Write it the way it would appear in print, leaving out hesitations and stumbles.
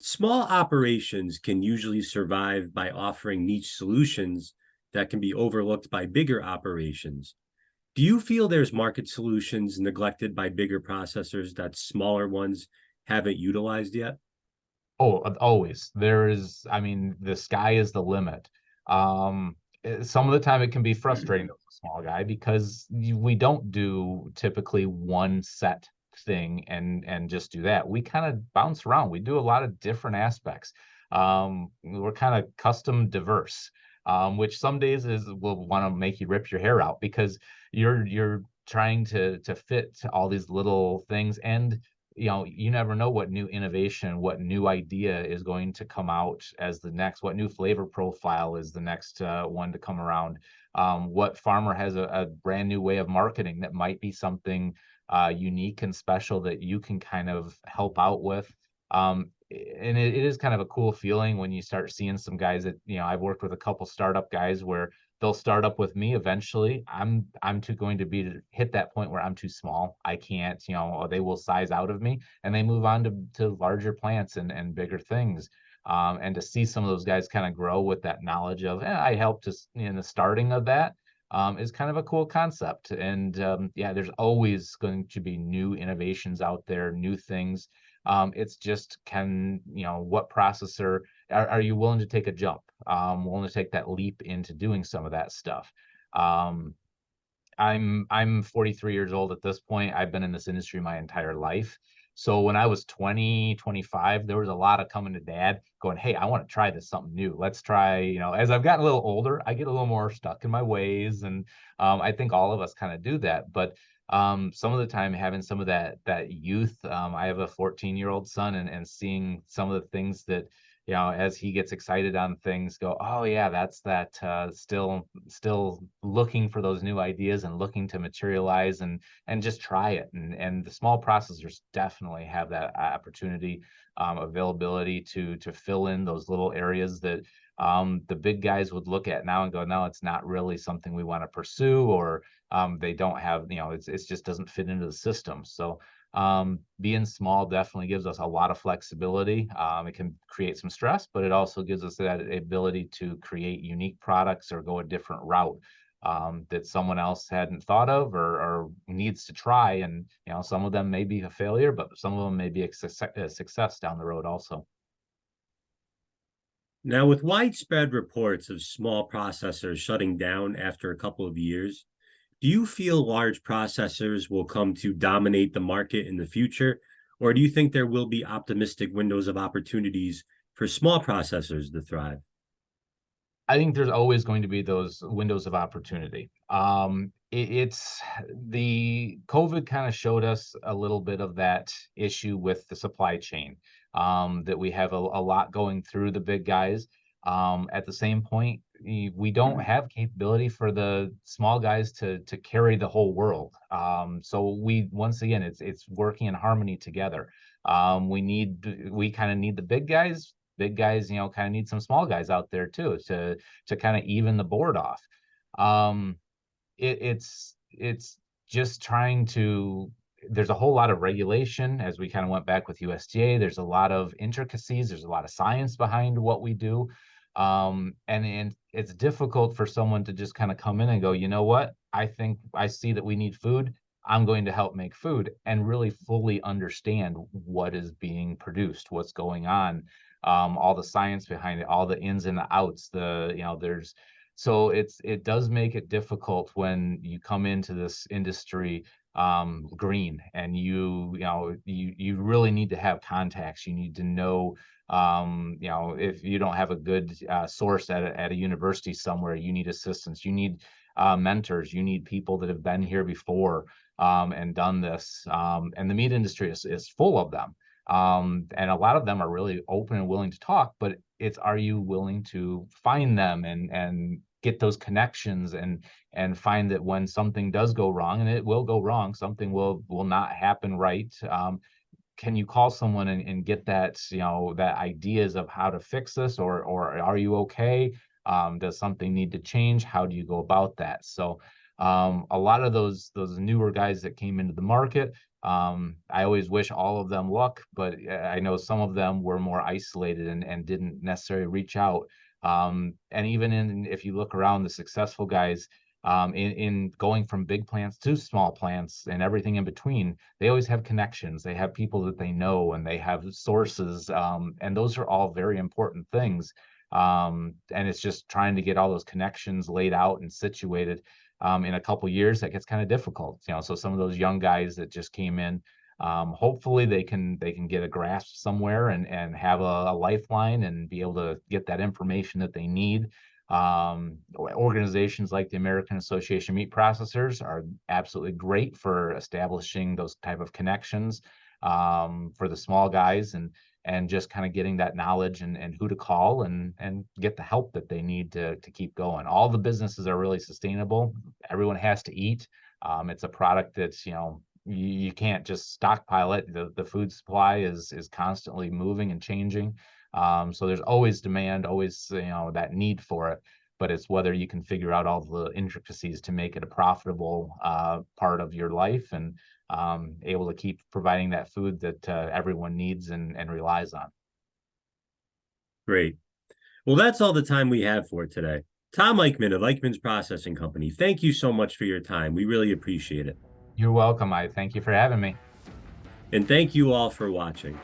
Small operations can usually survive by offering niche solutions that can be overlooked by bigger operations. Do you feel there's market solutions neglected by bigger processors that smaller ones haven't utilized yet? Oh, always. There is, I mean, the sky is the limit. Some of the time it can be frustrating as a small guy because we don't do typically one set thing and just do that. We kind of bounce around. We do a lot of different aspects. We're kind of custom diverse, which some days is will want to make you rip your hair out because you're trying to fit all these little things. And you never know what new innovation, what new idea is going to come out as the next, what new flavor profile is the next one to come around. What farmer has a brand new way of marketing that might be something unique and special that you can kind of help out with. And it is kind of a cool feeling when you start seeing some guys that, I've worked with a couple startup guys where they'll start up with me eventually. I'm too going to be to hit that point where I'm too small. I can't, or they will size out of me and they move on to larger plants and bigger things. And to see some of those guys kind of grow with that knowledge of, I helped us in the starting of that, is kind of a cool concept. And yeah, there's always going to be new innovations out there, new things. It's just what processor are you willing to take a jump? Willing to take that leap into doing some of that stuff. Um, I'm 43 years old at this point. I've been in this industry my entire life. So when I was 20, 25, there was a lot of coming to dad going, "Hey, I want to try this something new. Let's try." As I've gotten a little older, I get a little more stuck in my ways, and I think all of us kind of do that. But some of the time, having some of that youth, I have a 14-year-old son, and seeing some of the things that as he gets excited on things, go, oh yeah, that's that still looking for those new ideas and looking to materialize and just try it. And the small processors definitely have that opportunity, availability to fill in those little areas that the big guys would look at now and go, no, it's not really something we want to pursue, or they don't have, it's just doesn't fit into the system. So being small definitely gives us a lot of flexibility. It can create some stress, but it also gives us that ability to create unique products or go a different route that someone else hadn't thought of or needs to try. And some of them may be a failure, but some of them may be a success down the road also. Now, with widespread reports of small processors shutting down after a couple of years, do you feel large processors will come to dominate the market in the future, or do you think there will be optimistic windows of opportunities for small processors to thrive? I think there's always going to be those windows of opportunity. It's the COVID kind of showed us a little bit of that issue with the supply chain, that we have a lot going through the big guys. At the same point, we don't have capability for the small guys to carry the whole world. So we once again, it's working in harmony together. We kind of need the big guys, kind of need some small guys out there too to kind of even the board off. Um, it's just trying to. There's a whole lot of regulation as we kind of went back with USDA. There's a lot of intricacies. There's a lot of science behind what we do. And it's difficult for someone to just kind of come in and go, you know what? I think I see that we need food. I'm going to help make food and really fully understand what is being produced, what's going on, all the science behind it, all the ins and the outs. There's so it does make it difficult when you come into this industry green and you really need to have contacts. You need to know if you don't have a good source at a university somewhere, you need assistance. You need mentors. You need people that have been here before and done this. And the meat industry is full of them. And a lot of them are really open and willing to talk, but it's, are you willing to find them and get those connections and find that when something does go wrong, and it will go wrong, something will not happen right. Can you call someone and get that, that ideas of how to fix this, or are you okay? Does something need to change? How do you go about that? So a lot of those newer guys that came into the market, I always wish all of them luck, but I know some of them were more isolated and didn't necessarily reach out. And even if you look around the successful guys, in going from big plants to small plants and everything in between, they always have connections. They have people that they know and they have sources. And those are all very important things. And it's just trying to get all those connections laid out and situated. In a couple years, that gets kind of difficult. So some of those young guys that just came in, hopefully they can get a grasp somewhere and have a lifeline and be able to get that information that they need. Organizations like the American Association of Meat Processors are absolutely great for establishing those type of connections, for the small guys, and just kind of getting that knowledge and who to call and get the help that they need to keep going. All the businesses are really sustainable. Everyone has to eat. It's a product that's, you can't just stockpile it. The food supply is constantly moving and changing. So there's always demand, always, that need for it. But it's whether you can figure out all the intricacies to make it a profitable part of your life, and able to keep providing that food that everyone needs and relies on. Great. Well, that's all the time we have for today. Tom Eickman of Eickman's Processing Company, thank you so much for your time. We really appreciate it. You're welcome. I thank you for having me. And thank you all for watching.